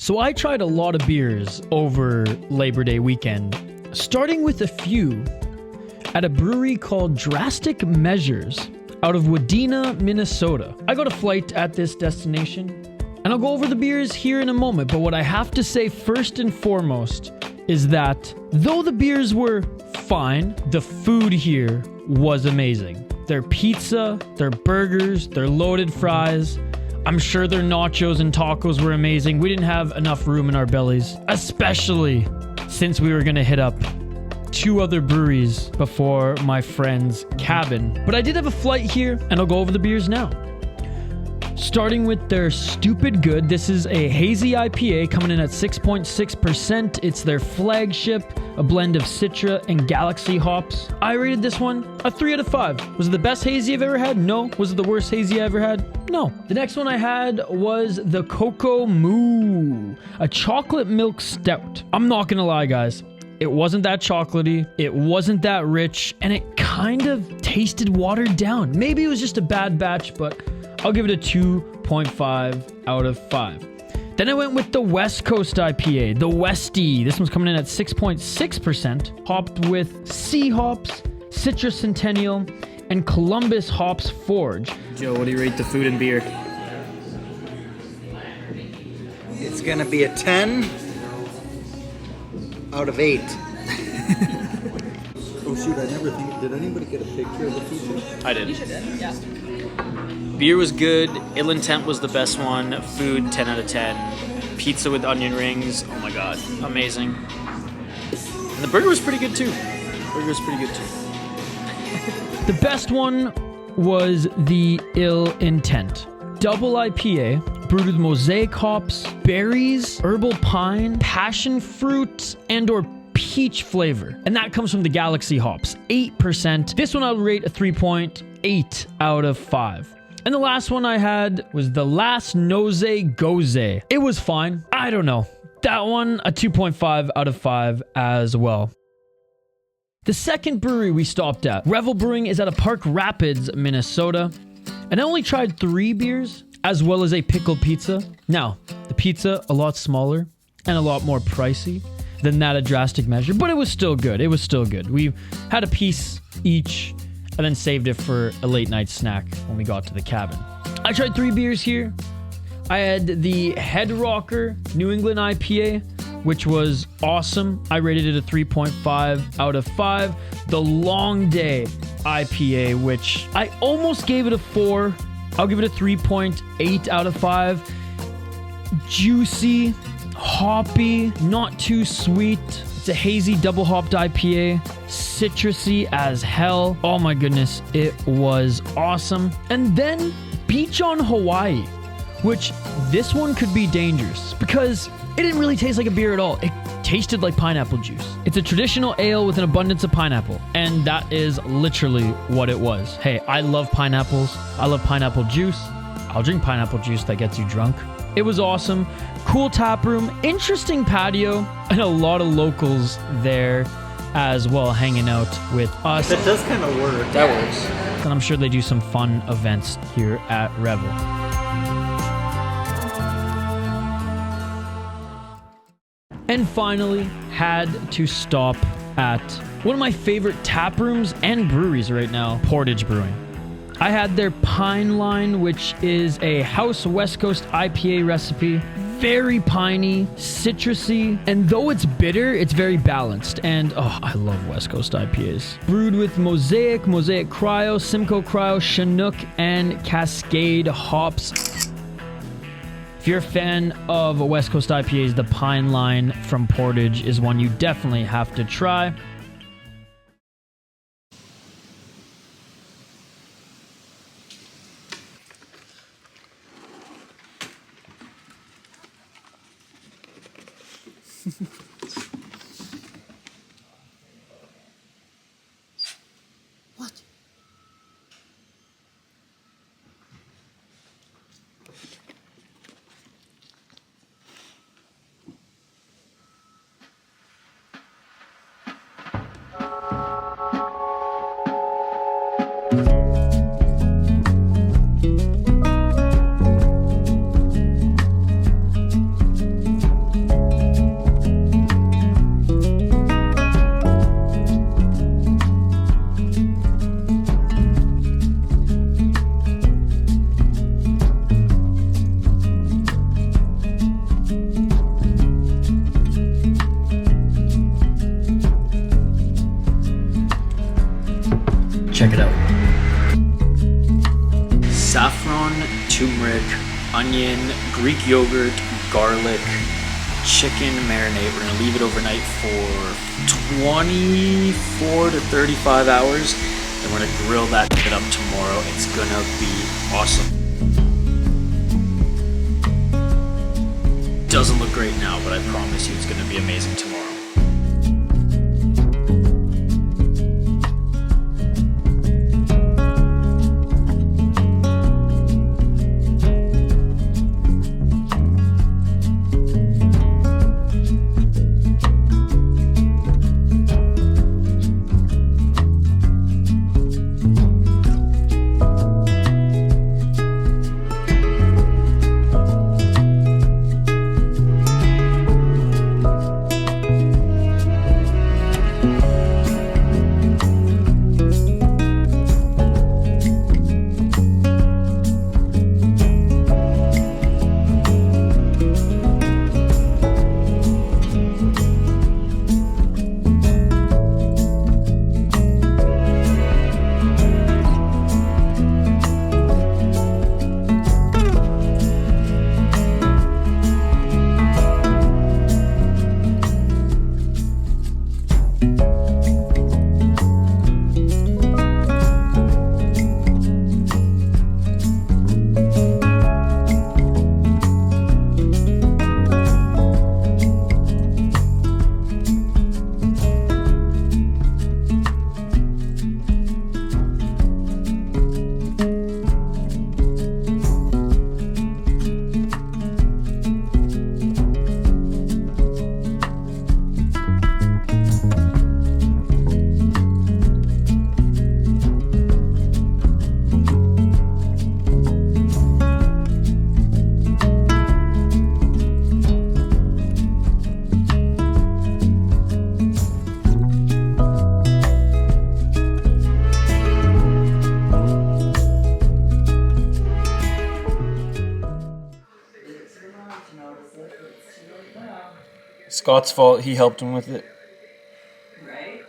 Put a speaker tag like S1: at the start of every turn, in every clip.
S1: So I tried a lot of beers over Labor Day weekend, starting with a few at a brewery called Drastic Measures out of Wadena, Minnesota. I got a flight at this destination, and I'll go over the beers here in a moment, but what I have to say first and foremost is that though the beers were fine, the food here was amazing. Their pizza, their burgers, their loaded fries, I'm sure their nachos and tacos were amazing. We didn't have enough room in our bellies, especially since we were gonna hit up 2 other breweries before my friend's cabin. But I did have a flight here, and I'll go over the beers now. Starting with their Stupid Good. This is a hazy IPA coming in at 6.6%. It's their flagship, a blend of Citra and Galaxy hops. I rated this one a 3 out of 5. Was it the best hazy I've ever had? No. Was it the worst hazy I ever had? No. The next one I had was the Cocoa Moo, a chocolate milk stout. I'm not gonna lie, guys. It wasn't that chocolatey, it wasn't that rich, and it kind of tasted watered down. Maybe it was just a bad batch, but I'll give it a 2.5 out of 5. Then I went with the West Coast IPA, the Westie. This one's coming in at 6.6%, hopped with Sea hops, Citra Centennial, and Columbus Hops Forge.
S2: Joe, what do you rate the food and beer?
S3: It's gonna be a 10 out of 8.
S4: Oh shoot, I never think, did anybody get a picture of the pizza?
S2: I did. Yeah. Beer was good. Ill Intent was the best one. Food, 10 out of 10. Pizza with onion rings. Oh my god. Amazing. And the burger was pretty good too.
S1: The best one was the Ill Intent. Double IPA, brewed with mosaic hops, berries, herbal pine, passion fruit, and or peach flavor. And that comes from the Galaxy hops, 8%. This one I'll rate a 3.8 out of 5. And the last one I had was the Last Nose Goze. It was fine. I don't know. That one, a 2.5 out of 5 as well. The second brewery we stopped at, Revel Brewing, is out of Park Rapids, Minnesota. And I only tried 3 beers, as well as a pickled pizza. Now, the pizza, a lot smaller and a lot more pricey than that at Drastic Measure, but it was still good. We had a piece each and then saved it for a late night snack when we got to the cabin. I tried 3 beers here. I had the Head Rocker New England IPA, which was awesome. I rated it a 3.5 out of 5. The Long Day IPA, which I almost gave it a 4. I'll give it a 3.8 out of 5. Juicy, hoppy, not too sweet. It's a hazy double hopped IPA, citrusy as hell. Oh my goodness, it was awesome. And then Beach on Hawaii, which this one could be dangerous because it didn't really taste like a beer at all. It tasted like pineapple juice. It's a traditional ale with an abundance of pineapple, and that is literally what it was. Hey, I love pineapples. I love pineapple juice. I'll drink pineapple juice that gets you drunk. It was awesome. Cool tap room, interesting patio, and a lot of locals there as well hanging out with us.
S3: That does kind of work.
S2: That works.
S1: And I'm sure they do some fun events here at Revel. And finally, had to stop at one of my favorite tap rooms and breweries right now, Portage Brewing. I had their Pine Line, which is a House West Coast IPA recipe. Very piney, citrusy, and though it's bitter, it's very balanced. And oh, I love West Coast IPAs. Brewed with Mosaic Cryo, Simcoe Cryo, Chinook, and Cascade hops. If you're a fan of West Coast IPAs, the Pine Line from Portage is one you definitely have to try.
S4: What?
S1: Check it out.
S2: Saffron, turmeric, onion, Greek yogurt, garlic, chicken marinade. We're gonna leave it overnight for 24 to 35 hours. Then we're gonna grill that shit up tomorrow. It's gonna be awesome. Doesn't look great now, but I promise you it's gonna be amazing tomorrow.
S5: Scott's fault. He helped him with it.
S6: Right?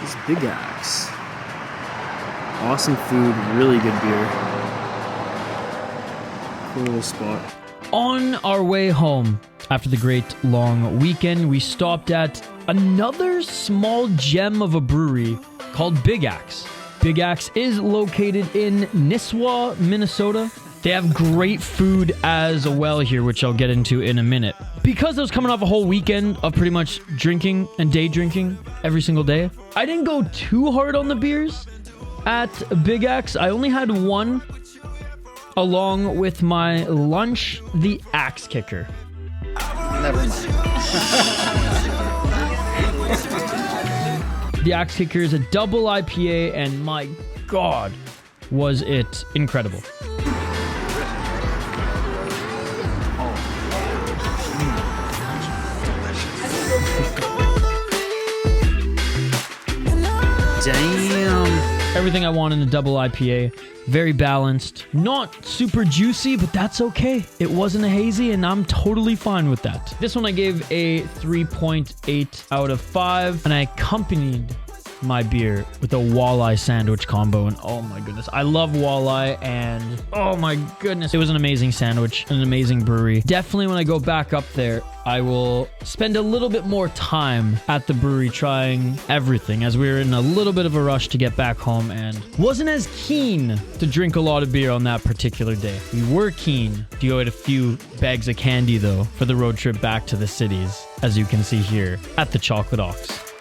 S2: This Big Axe. Awesome food, really good beer. Cool little spot.
S1: On our way home, after the great long weekend, we stopped at another small gem of a brewery called Big Axe. Big Axe is located in Nisswa, Minnesota. They have great food as well here, which I'll get into in a minute. Because I was coming off a whole weekend of pretty much drinking and day drinking every single day, I didn't go too hard on the beers at Big Axe. I only had one along with my lunch, the Axe Kicker.
S3: Never mind.
S1: The Axe Kicker is a double IPA, and my God, was it incredible.
S2: Damn.
S1: Everything I want in a double IPA. Very balanced. Not super juicy, but that's okay. It wasn't a hazy, and I'm totally fine with that. This one I gave a 3.8 out of 5, and I accompanied my beer with a walleye sandwich combo, and oh my goodness, I love walleye, and oh my goodness, it was an amazing sandwich, an amazing brewery. Definitely when I go back up there, I will spend a little bit more time at the brewery trying everything, as we were in a little bit of a rush to get back home and wasn't as keen to drink a lot of beer on that particular day. We were keen to go get a few bags of candy though for the road trip back to the cities, as you can see here at the Chocolate Ox.